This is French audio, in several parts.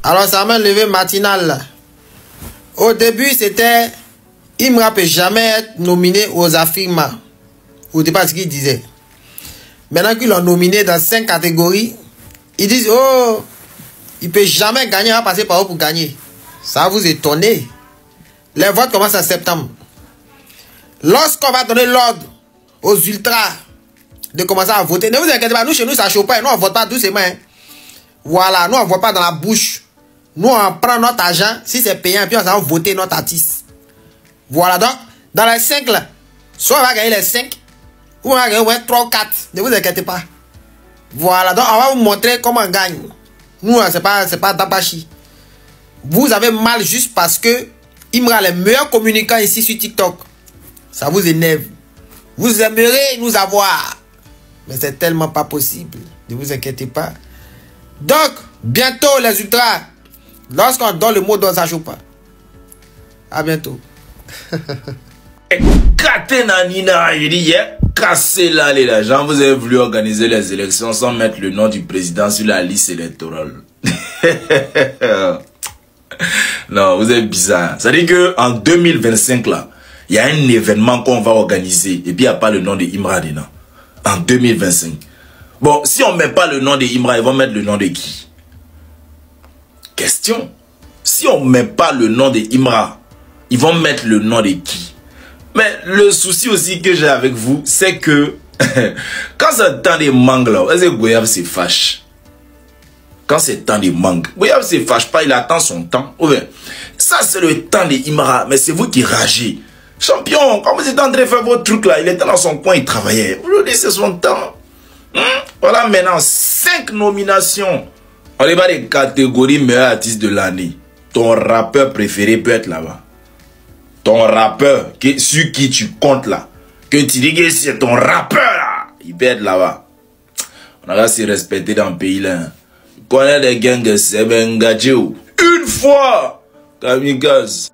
Alors ça m'a levé matinal. Au début, c'était... Imra ne peut jamais être nominé aux Afrima. Ou c'est pas ce qu'il disait. Maintenant qu'ils l'ont nominé dans 5 catégories, ils disent, oh, il ne peut jamais gagner, il va passer par où pour gagner. Ça va vous étonner. Les votes commencent en septembre. Lorsqu'on va donner l'ordre aux ultras de commencer à voter, ne vous inquiétez pas, nous chez nous ça chauffe pas, nous on ne vote pas doucement. Hein. Voilà, nous on ne vote pas dans la bouche. Nous on prend notre argent, si c'est payant, puis on va voter notre artiste. Voilà, donc, dans les 5 là, soit on va gagner les 5, ou on va gagner 3 ou 4, ne vous inquiétez pas. Voilà, donc on va vous montrer comment on gagne. Nous, c'est pas Dabachi. Vous avez mal juste parce que Imra les meilleurs communicants ici sur TikTok. Ça vous énerve. Vous aimeriez nous avoir. Mais c'est tellement pas possible. Ne vous inquiétez pas. Donc, bientôt les ultras. Lorsqu'on donne le mot d'ordre, ça joue pas. À bientôt. Katenanina, je dis, yeah, cassez là les gens. Vous avez voulu organiser les élections sans mettre le nom du président sur la liste électorale. Non, vous êtes bizarre. Ça dit que en 2025 là, il y a un événement qu'on va organiser et puis il n'y a pas le nom de Imra dedans. En 2025. Bon, si on ne met pas le nom de Imra, ils vont mettre le nom de qui? Question. Si on ne met pas le nom de Imra, ils vont mettre le nom de qui? Mais le souci aussi que j'ai avec vous, c'est que quand c'est temps de mangue là, est-ce que Goyab se fâche? Quand c'est temps de mangue, Goyab se fâche pas, il attend son temps. Ouais. Ça c'est le temps de Imra, mais c'est vous qui ragez. Champion, quand vous êtes en train de faire votre truc là, il était dans son coin, il travaillait. Vous lui laissez son temps. Voilà maintenant 5 nominations. On est pas des catégories meilleur artiste de l'année. Ton rappeur préféré peut être là-bas. Ton rappeur, sur qui tu comptes là, que tu dis que c'est ton rappeur là, il peut être là-bas. On a se respecter dans le pays là. On connaît des gangs, c'est Bengadjou. Une fois, kamikaze.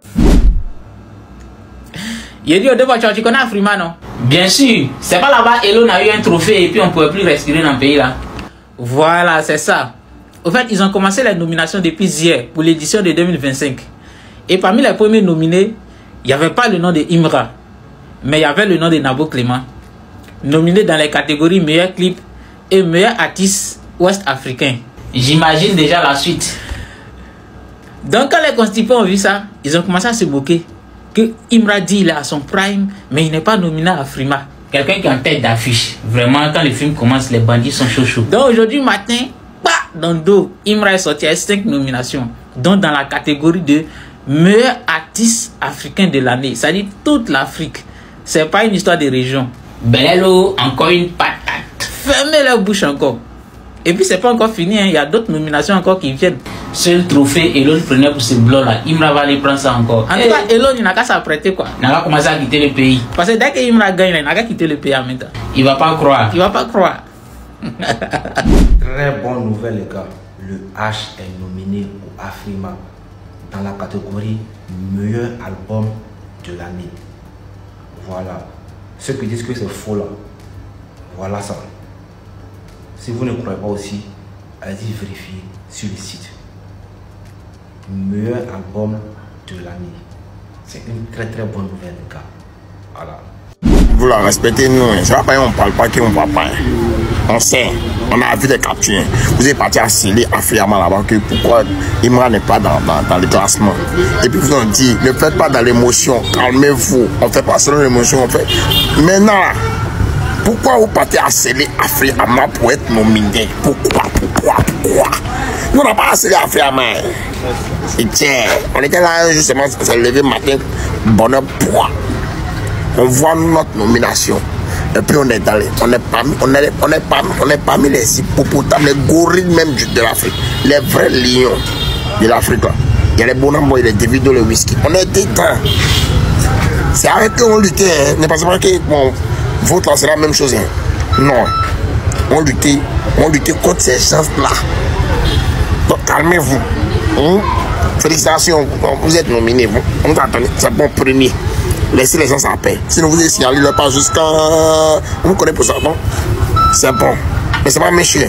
Il dit au devoir, tu connais Afrima, non? Bien sûr. C'est pas là-bas, Elon a eu un trophée et puis on ne pouvait plus respirer dans le pays là. Voilà, c'est ça. Au fait, ils ont commencé les nominations depuis hier pour l'édition de 2025. Et parmi les premiers nominés, il n'y avait pas le nom de Imra, mais il y avait le nom de Nabo Clément, nominé dans les catégories meilleur clip et meilleur artiste ouest-africain. J'imagine déjà la suite. Donc quand les constipés ont vu ça, ils ont commencé à se moquer. Que Imra dit il est à son prime, mais il n'est pas nominé à Afrima. Quelqu'un qui est en tête d'affiche. Vraiment, quand le film commence, les bandits sont chauds. Donc aujourd'hui matin, dans le dos, Imra est sorti à 5 nominations, dont dans la catégorie de meilleur artiste africain de l'année. Ça dit toute l'Afrique. C'est pas une histoire de région. Bello, encore une patate. Fermez la bouche encore. Et puis c'est pas encore fini, hein. Il y a d'autres nominations encore qui viennent. Seul trophée, Elon prenait pour ce blanc là. Imra va aller prendre ça encore. En tout cas, Elon, il n'a qu'à s'apprêter quoi. Il n'a qu'à commencer à quitter le pays. Parce que dès que Imra gagne, il n'a qu'à quitter le pays en même temps. Il va pas croire. Il va pas croire. Très bonne nouvelle les gars. Le H est nominé au Afrima dans la catégorie meilleur album de l'année. Voilà. Ceux qui disent que c'est faux là, voilà ça. Si vous ne croyez pas aussi, allez-y vérifier sur le site. Meilleur album de l'année. C'est une très très bonne nouvelle les gars. Voilà. Vous la respectez, nous. Ça va pas, on parle pas qu'on va pas. On sait, on a vu des captures. Vous êtes parti à sceller affirmant là-bas que pourquoi Imra n'est pas dans le classement. Et puis vous ont dit, ne faites pas dans l'émotion, calmez-vous. On ne fait pas selon l'émotion, on fait. Maintenant, pourquoi vous partez à sceller affirmant pour être nominé? Pourquoi? Nous on n'a pas à sceller affirmant. Et tiens, on était là justement, c'est levé matin, bonheur poids. On voit notre nomination. Et puis on est dans les, on est parmi les hippopotames, les gorilles même de l'Afrique, les vrais lions de l'Afrique. Il y a les bonhommes, il y a les Davido, le whisky. On est détents. C'est avec eux on luttait. Hein. Ne pensez pas que bon, votre là c'est la même chose. Hein. Non. On luttait contre ces gens-là. Donc calmez-vous. Félicitations, vous êtes nominés. On vous attend, c'est bon premier. Laissez les gens en paix. Sinon vous essayez d'aller pas jusqu'à... Vous connaissez pour ça, non? C'est bon. Mais c'est pas méchant.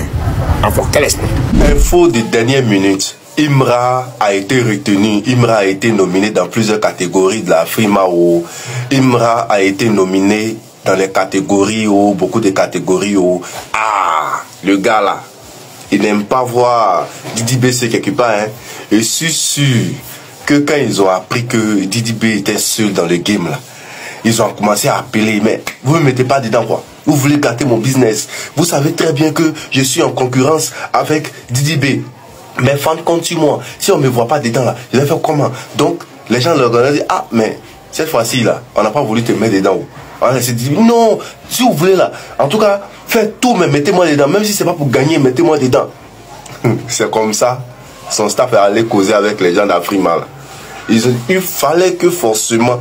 Enfin, quel esprit? Info de dernière minute. Imra a été retenu, Imra a été nominé dans plusieurs catégories de la Frima. Imra a été nominé dans les catégories, beaucoup de catégories. Ah, le gars là, il n'aime pas voir Didi B quelque part. Hein. Je suis sûr que quand ils ont appris que Didi B était seul dans le game là, ils ont commencé à appeler, mais vous ne me mettez pas dedans quoi. Vous voulez gâter mon business. Vous savez très bien que je suis en concurrence avec Didi B. Mes fans comptent sur moi. Si on ne me voit pas dedans là, je vais faire comment? Donc les gens leur disent, ah mais cette fois-ci là, on n'a pas voulu te mettre dedans. On a dit, non, si vous voulez là, en tout cas, faites tout, mais mettez-moi dedans. Même si c'est pas pour gagner, mettez-moi dedans. C'est comme ça. Son staff est allé causer avec les gens d'Afrima. Il fallait que forcément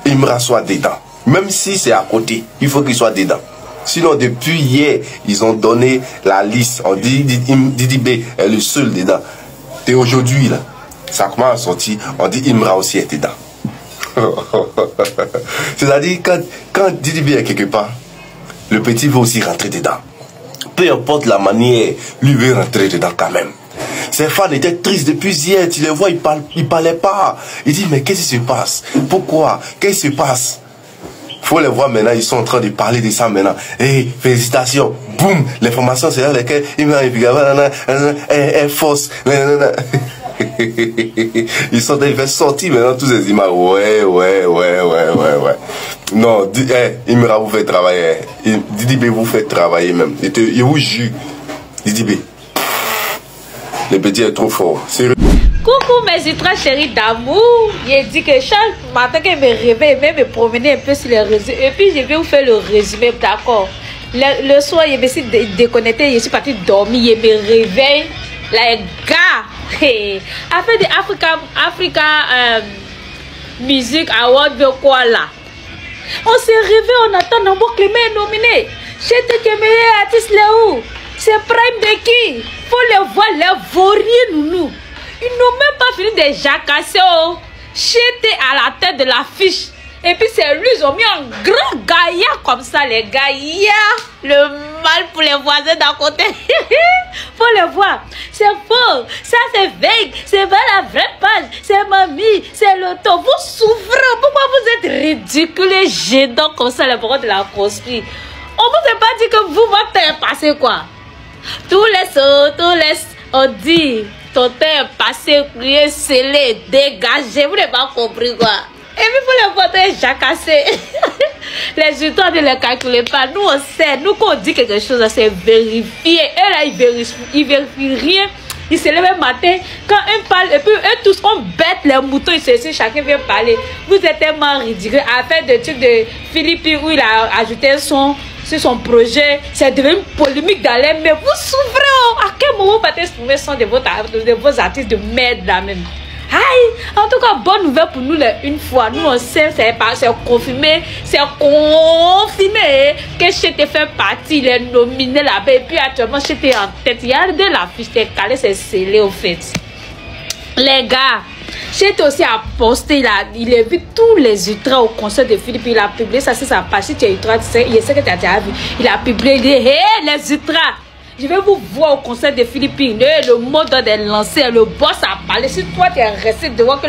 Imra soit dedans. Même si c'est à côté, il faut qu'il soit dedans. Sinon, depuis hier, ils ont donné la liste. On dit Didi B est le seul dedans. Et aujourd'hui, là, ça commence à sortir. On dit Imra aussi est dedans. C'est-à-dire, quand Didi B est quelque part, le petit veut aussi rentrer dedans. Peu importe la manière, lui veut rentrer dedans quand même. Ses fans étaient tristes depuis hier. Tu les vois, ils parlaient pas. Ils disent, mais qu'est-ce qui se passe? Pourquoi? Qu'est-ce qui se passe? Faut les voir maintenant, ils sont en train de parler de ça maintenant. Hey, félicitations. Boum, l'information c'est là lesquelles est fausse. Ils sont en train de faire sortir maintenant tous ces images. Ouais. Non, Imra vous fait travailler. Didi B vous fait travailler même. Il vous jure. Didi B. Le petit est trop fort. Sérieux. Coucou mes ultra chéris d'amour. Il dit que chaque matin que je me réveille, je vais me promener un peu sur les réseaux. Et puis je vais vous faire le résumé, d'accord. Le soir, je me suis déconnecté, je suis parti dormir, je me réveille. Les gars, afin de Africa Music Award de quoi là. On s'est réveillé, on attend Nambo Clément est nominé. J'étais que meilleur artiste là où. C'est Prime de qui? Faut les voir, les vauriers nous. Ils n'ont même pas fini de jacasser. J'étais à la tête de l'affiche. Et puis c'est lui, ils ont mis un grand gaillard comme ça, les gaillards. Le mal pour les voisins d'à côté. Faut le voir. C'est faux. Ça c'est vague. C'est pas la vraie page. C'est mamie. C'est l'auto. Vous souffrez. Pourquoi vous êtes ridicules, gênants comme ça, les parents de la conspire? On vous a pas dit que vous votre passé quoi. Tous les on dit ton temps est passé, crié, scellé, dégagé. Vous n'avez pas compris quoi. Et puis pour les voter jacassé. Les résultats ne les calculez pas. Nous on sait, nous quand on dit quelque chose, c'est vérifié. Et là ils vérifient rien. Ils se lèvent le matin, quand un parle, et puis eux tous on bête les moutons, ils se chacun vient parler. Vous êtes tellement ridicule. Affaire de truc de Philippe où il a ajouté son sur son projet, c'est devenu polémique dans les mais vous souffrez. À quel moment vous partez trouver son de vos artistes de merde là même? Aïe, en tout cas, bonne nouvelle pour nous une fois. Nous on sait, c'est confirmé que j'étais fait partie, il est nominé là-bas. Et puis actuellement, j'étais en tête. Il y a de la fiche, c'est calé, c'est scellé au fait. Les gars, j'étais aussi à poster là. Il a vu tous les ultras au concert de Philippe. Il a publié ça sur sa page. Si tu es ultra, tu sais, il sait que tu as déjà vu. Il a publié, il dit, hé, les ultras. Je vais vous voir au concert de Philippines. Le mot est lancé, le boss a parlé. Si toi tu es resté de voir que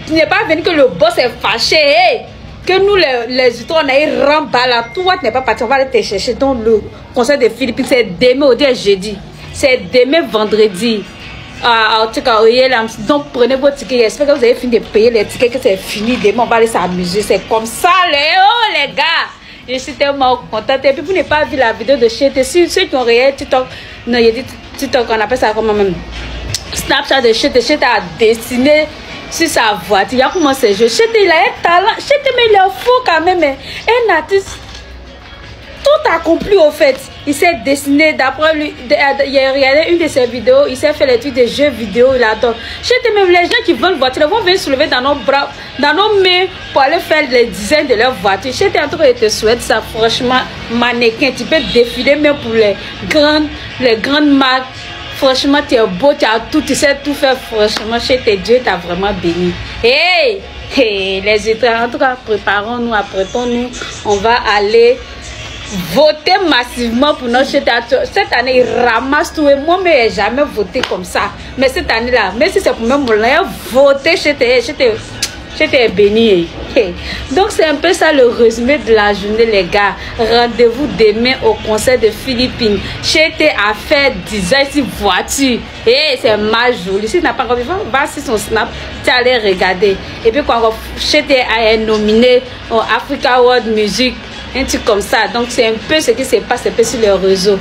tu n'es pas venu que le boss est fâché, hey, que nous les autres on a eu remballé. Toi tu n'es pas parti, on va aller te chercher dans le concert de Philippines. C'est demain, au dia jeudi. C'est demain vendredi. En tout cas, donc prenez vos tickets. J'espère que vous avez fini de payer les tickets, que c'est fini. Demain on va aller s'amuser. C'est comme ça les gars. Je suis tellement contente. Et puis, vous n'avez pas vu la vidéo de Chété. Ceux qui ont regardé TikTok, non, il y a dit TikTok, on appelle ça comment même Snapchat de Chété. Chété a dessiné sur sa voiture. Il y a comment c'est jeu. Chété, il a un talent. Chété, mais il est fou quand même. Un artiste, tout accompli au fait. Il s'est dessiné d'après lui. Il a regardé une de ses vidéos. Il s'est fait les trucs de jeux vidéo. Il adore. Chété, même les gens qui veulent voiture, ils vont venir soulever dans nos bras, dans nos mains pour aller faire les designs de leur voiture. Chété, en tout cas, je te souhaite ça. Franchement, mannequin. Tu peux défiler même pour les grandes marques. Franchement, tu es beau, tu as tout, tu sais tout faire. Franchement, Chété, Dieu t'a vraiment béni. Hey, les étrangers, en tout cas, préparons-nous, apprêtons-nous. On va aller votez massivement pour notre chete. Cette année, il ramasse tout. Et moi, mais j'ai jamais voté comme ça. Mais cette année-là, même si c'est pour même moulin, votez j'étais béni. Donc c'est un peu ça le résumé de la journée, les gars. Rendez-vous demain au concert de Philippines. J'étais à faire design sur voiture. Et c'est ma jolie. Si tu n'as pas encore vu, va sur son snap, tu allais regarder. Et puis quand j'étais nominé au Africa World Music, un truc comme ça. Donc c'est un peu ce qui se passe un peu sur le réseau.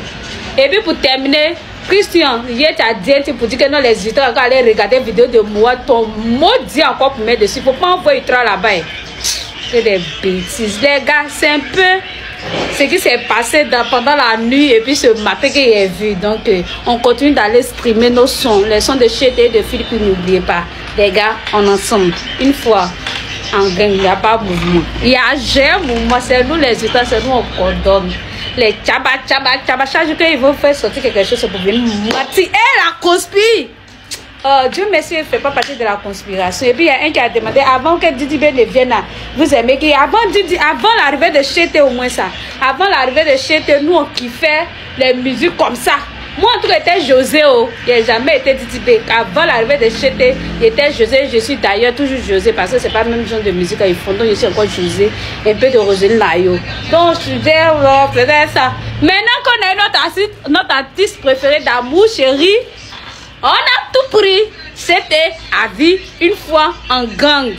Et puis pour terminer, Christian, hier tu as dit pour dire que non, les visiteurs vont aller regarder une vidéo de moi, ton mot dit encore pour mettre dessus. Il ne faut pas envoyer trois là-bas. C'est des bêtises. Les gars, c'est un peu ce qui s'est passé pendant la nuit et puis ce matin que j'ai vu. Donc, on continue d'aller streamer nos sons. Les sons de Chete et de Philippe, n'oubliez pas. Les gars, on est ensemble. Une fois en gang, il n'y a pas de mouvement. Il y a un mouvement. C'est nous les visiteurs, c'est nous on coordonne. Les tchaba, chaque jour qu'ils vont faire sortir quelque chose pour venir mentir. Et la conspire! Dieu merci, il ne fait pas partie de la conspiration. Et puis il y a un qui a demandé avant que Didi B ne vienne là, vous aimez qui avant l'arrivée de Chete au moins ça. Avant l'arrivée de Chete, nous on kiffait les musiques comme ça. Moi en tout cas j'étais José, il n'a jamais été Didi B. Avant l'arrivée de Chete, j'étais José, je suis d'ailleurs toujours José parce que c'est pas le même genre de musique qu'ils font. Donc je suis encore José, un peu de Roselyne Layo. Donc je suis faisais ça. Maintenant qu'on a notre artiste préféré d'amour, chérie, on a tout pris. C'était à vie une fois en gang.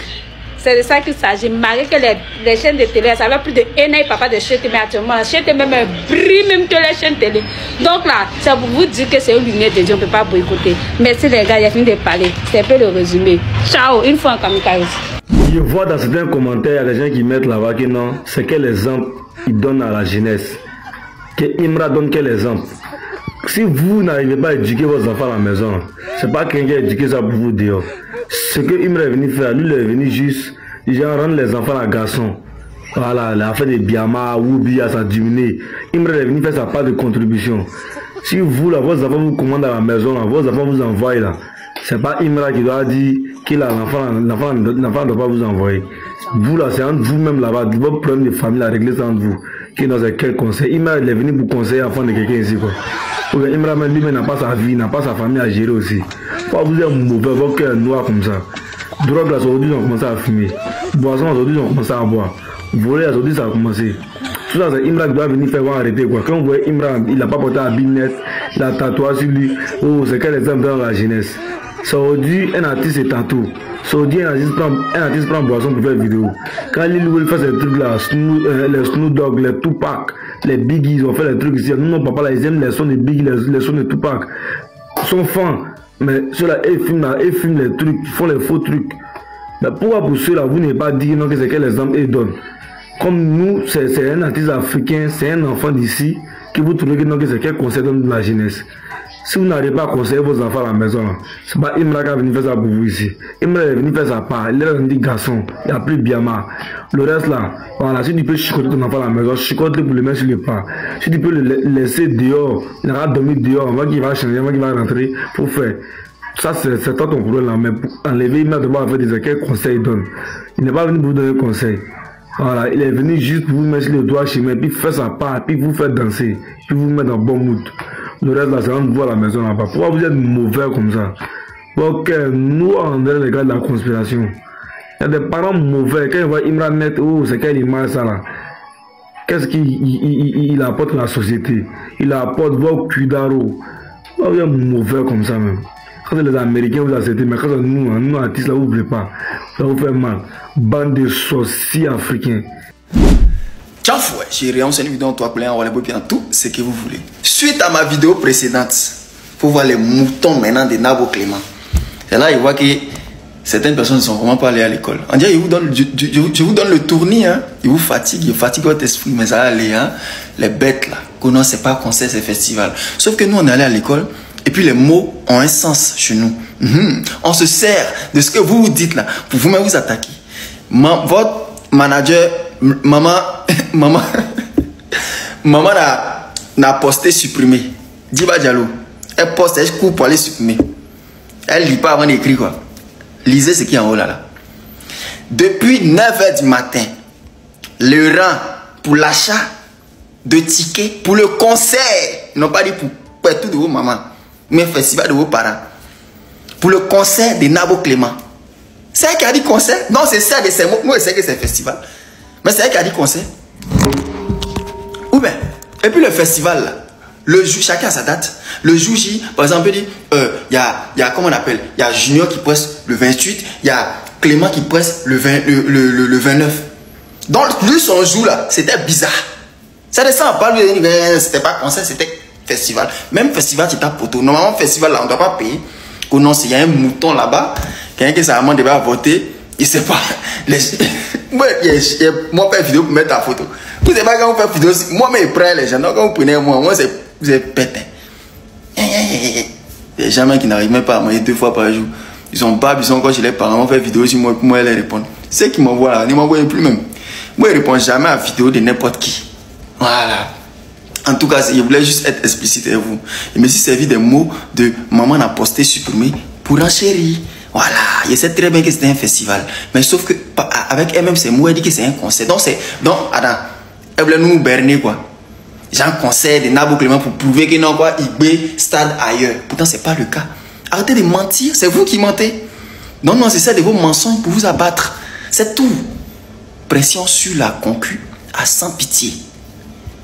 C'est de ça qu'il s'agit. Malgré que les chaînes de télé, ça va plus de Enei papa de Chete, mais actuellement, Chete même brille même que les chaînes télé. Donc là, c'est pour vous dire que c'est une lumière de Dieu, on ne peut pas boycotter. Merci les gars, il a fini de parler. C'est un peu le résumé. Ciao, une fois en kamikaze. Je vois dans certains commentaires, il y a des gens qui mettent là-bas que non, c'est quel exemple ils donnent à la jeunesse. Que Imra donne quel exemple. Si vous n'arrivez pas à éduquer vos enfants à la maison, c'est pas quelqu'un qui a éduqué ça pour vous dire. Ce que Imra est venu faire, lui il est venu juste genre rendre les enfants à garçons. Voilà, il a fait des biama, Wubi, ça a diminué. Imra est venu faire sa part de contribution. Si vous, là, vos enfants vous commandent à la maison, là, vos enfants vous envoient là, c'est pas Imra qui doit dire qu'il a l'enfant ne doit pas vous envoyer. Vous là, c'est entre vous-même là-bas, votre problème de famille, la régler c'est entre vous. Qui est dans quel conseil? Imra il est venu pour conseiller l'enfant de quelqu'un ici quoi. Imra lui-même n'a pas sa vie, n'a pas sa famille à gérer aussi. Pourquoi vous êtes mauvais, votre cœur noir comme ça? Drogue là, aujourd'hui, ils ont commencé à fumer. Boisson, aujourd'hui, ils ont commencé à boire. Voler, aujourd'hui, ça a commencé. Tout ça, c'est Imra qui doit venir faire arrêter quoi. Quand vous voyez Imra, il n'a pas porté un binet, il a tatouage sur lui. Oh, c'est quel exemple dans la jeunesse? C'est aujourd'hui, un artiste est tatou. C'est aujourd'hui, un artiste prend boisson pour faire une vidéo. Quand Lil Will fait ces trucs là, les Snoop Dogg, les Tupac, les Biggie, ils ont fait les trucs ici. Nous, non, papa, là, ils aiment les sons de Biggie, les sons de Tupac. Ils sont fans. Mais ceux-là, ils filment les trucs, ils font les faux trucs. Mais pourquoi pour ceux-là, vous n'avez pas dit non, que c'est quel exemple ils donnent? Comme nous, c'est un artiste africain, c'est un enfant d'ici, que vous trouvez que non, que c'est quel conseil donne de la jeunesse. Si vous n'arrivez pas à conseiller vos enfants à la maison, c'est pas Imra qui est venu faire ça pour vous ici. Imra est venu faire sa part, il est un petit garçon, il a plus Biama. Le reste là, voilà, si tu peux chicoter ton enfant à la maison, chicote-le pour le mettre sur le pas. Si tu peux le laisser dehors, il aura dormi dehors, avant qu'il va changer, avant qu'il va rentrer, faut faire. Ça c'est toi ton problème là, mais pour enlever Imra, de faire des quels conseils il donne. Il n'est pas venu pour vous donner conseil. Voilà, il est venu juste pour vous mettre le doigt chez moi, puis faire sa part, puis vous faire danser, puis vous mettre dans bon mood. Le reste là, c'est entre vous à la maison là-bas. Pourquoi vous êtes mauvais comme ça? Ok, nous, on est les gars de la conspiration. Il y a des parents mauvais. Quand ils voient Imra mettre, oh, c'est quelle image ça là? Qu'est-ce qu'il apporte à la société? Il apporte vos cuidaro. Vous êtes mauvais comme ça même. Quand les Américains vous acceptez, mais quand nous artistes là, vous ne voulez pas. Ça vous fait mal. Bande de sorciers africains. Ciao fouet, j'ai réussi une vidéo en toi plein, on va bien tout ce que vous voulez. Suite à ma vidéo précédente, pour voir les moutons maintenant de Nabo Clément. Et là, il voit que certaines personnes ne sont vraiment pas allées à l'école. On dirait, je vous donne le tournis, hein. Il vous fatigue votre esprit, mais ça va aller, hein. Les bêtes là, qu'on ne sait pas qu'on sait ces festivals. Sauf que nous, on est allé à l'école, et puis les mots ont un sens chez nous. On se sert de ce que vous vous dites là, pour vous-même vous attaquer. Votre manager, maman n'a posté supprimé. Diba Diallo, elle poste, elle coupe pour aller supprimer. Elle lit pas avant d'écrire quoi. Lisez ce qui est en haut là. Depuis 9 h du matin, le rang pour l'achat de tickets pour le concert. Ils n'ont pas dit pour tout de vos mamans, mais festival de vos parents. Pour le concert de Nabo Clément. C'est elle qui a dit concert? Non, c'est ça de ces mots. Moi, je sais que c'est festival. Mais c'est elle qui a dit concert. Ou bien, et puis le festival, là, le jour, chacun a sa date. Le jour J, par exemple, il y a, comment on appelle? Il y a Junior qui presse le 28, il y a Clément qui presse le 29. Donc, lui, son jour, là, c'était bizarre. Ça descend pas, lui, c'était pas concert, c'était festival. Même festival, tu tapes poteau. Normalement, festival, là, on ne doit pas payer. Ou non, s'il y a un mouton là-bas, quelqu'un qui s'est demandé de voter, il ne sait pas. Moi, je fais vidéo pour mettre ta photo. Vous savez pas quand on fait vidéo, moi, je prends les gens. Donc, quand vous prenez moi, vous êtes pété. Les gens qui n'arrivent même pas à manger 2 fois par jour. Ils ont pas, ils sont encore chez les parents, on fait vidéo sur moi, pour moi, les répondre. Ceux qui m'envoient là, ne m'envoient plus même. Moi, je ne réponds jamais à vidéo de n'importe qui. Voilà. En tout cas, je voulais juste être explicite avec vous. Je me suis servi des mots de maman n'a posté, supprimé pour enchérir. Voilà, je sais très bien que c'était un festival. Mais sauf que, avec elle-même, c'est moi, elle dit que c'est un concert. Donc, Adam, elle voulait nous berner, quoi. J'ai un concert de Nabo Clément pour prouver que non, quoi, il stade ailleurs. Pourtant, ce n'est pas le cas. Arrêtez de mentir, c'est vous qui mentez. Non, non, c'est ça de vos mensonges pour vous abattre. C'est tout. Pression sur la concu à sans pitié.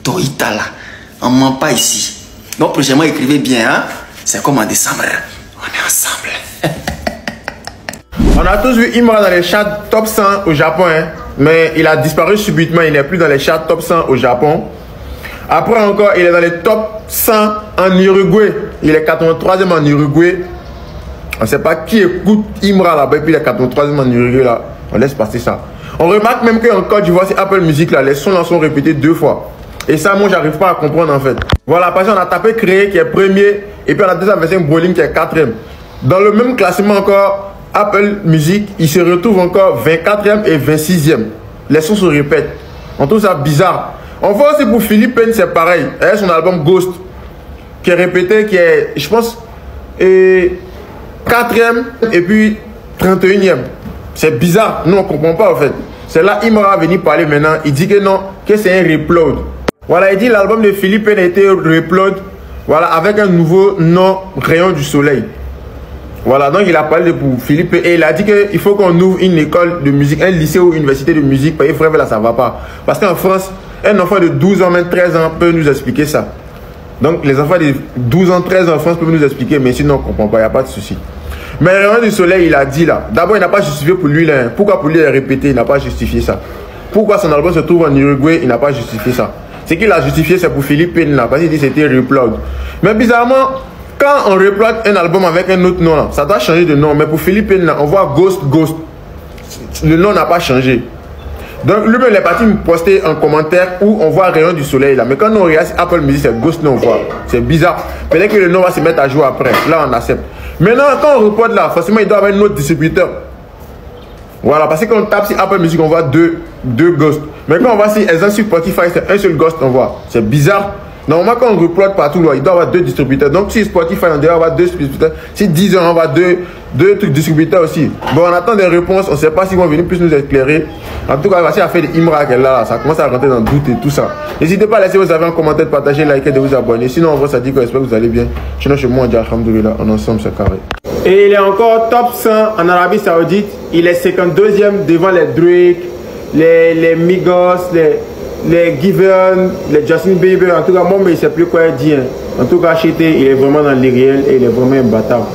Toïta là. On ne ment pas ici. Donc, prochainement, écrivez bien, hein. C'est comme en décembre. On est ensemble. On a tous vu Imra dans les charts top 100 au Japon, hein. Mais il a disparu subitement. Il n'est plus dans les charts top 100 au Japon. Après encore, il est dans les top 100 en Uruguay. Il est 83e en Uruguay. On ne sait pas qui écoute Imra là-bas. Et puis il est 83e en Uruguay là. On laisse passer ça. On remarque même qu'en Côte d'Ivoire, c'est Apple Music là. Les sons là sont répétés 2 fois. Et ça, moi, j'arrive pas à comprendre en fait. Voilà, parce qu'on a tapé Créé qui est premier. Et puis on a deuxième version Bowling qui est 4e. Dans le même classement encore, Apple Music, il se retrouve encore 24e et 26e. Les sons se répètent. On trouve ça bizarre. On voit aussi pour Philippe Penn, c'est pareil. Elle a son album Ghost qui est répété, qui est, je pense, 4e et puis 31e. C'est bizarre. Nous, on ne comprend pas en fait. C'est là qu'il m'a venu parler maintenant. Il dit que non, que c'est un reupload. Voilà, il dit l'album de Philippe Penn a été reupload. Voilà, avec un nouveau nom, Rayon du Soleil. Voilà, donc il a parlé pour Philippe et il a dit qu'il faut qu'on ouvre une école de musique, un lycée ou une université de musique. Parce que frère, là, ça ne va pas. Parce qu'en France, un enfant de 12 ans, même 13 ans peut nous expliquer ça. Donc les enfants de 12 ans, 13 ans en France peuvent nous expliquer, mais sinon on ne comprend pas, il n'y a pas de souci. Mais Rayon du Soleil, il a dit là, d'abord il n'a pas justifié pour lui, là. Pourquoi pour lui il a répété, il n'a pas justifié ça. Pourquoi son album se trouve en Uruguay, il n'a pas justifié ça. Ce qu'il a justifié, c'est pour Philippe Penn là, parce qu'il dit que c'était reupload. Mais bizarrement, quand on reupload un album avec un autre nom là, ça doit changer de nom. Mais pour Philippe Penn là, on voit Ghost. Le nom n'a pas changé. Donc lui-même il est parti me poster un commentaire où on voit Rayon du Soleil là. Mais quand on regarde Apple Music, c'est Ghost on voit. C'est bizarre. Peut-être que le nom va se mettre à jour après. Là on accepte. Maintenant quand on reporte là, forcément il doit avoir un autre distributeur. Voilà, parce que quand on tape sur Apple Music, on voit deux Ghosts. Mais quand on voit sur Spotify, c'est un seul Ghost on voit. C'est bizarre. Normalement, quand on replote partout, là, il doit y avoir 2 distributeurs. Donc, si Spotify, on doit avoir 2 distributeurs. Si Deezer, on va avoir 2 trucs distributeurs aussi. Bon, on attend des réponses. On ne sait pas s'ils vont venir plus nous éclairer. En tout cas, voici l'affaire de Imra qu'elle là. Ça commence à rentrer dans le doute et tout ça. N'hésitez pas à laisser vos avis en commentaire, partager, liker, de vous abonner. Sinon, en vrai, ça dit que j'espère que vous allez bien. Sinon, chez moi, on dit alhamdoulilah. En ensemble, c'est carré. Et il est encore top 100 en Arabie Saoudite. Il est 52e devant les Drake, les Migos, les Giveon, les Justin Bieber. En tout cas, moi, mais il ne sait plus quoi dire. En tout cas, Chité, il est vraiment dans l'irréel et il est vraiment imbattable.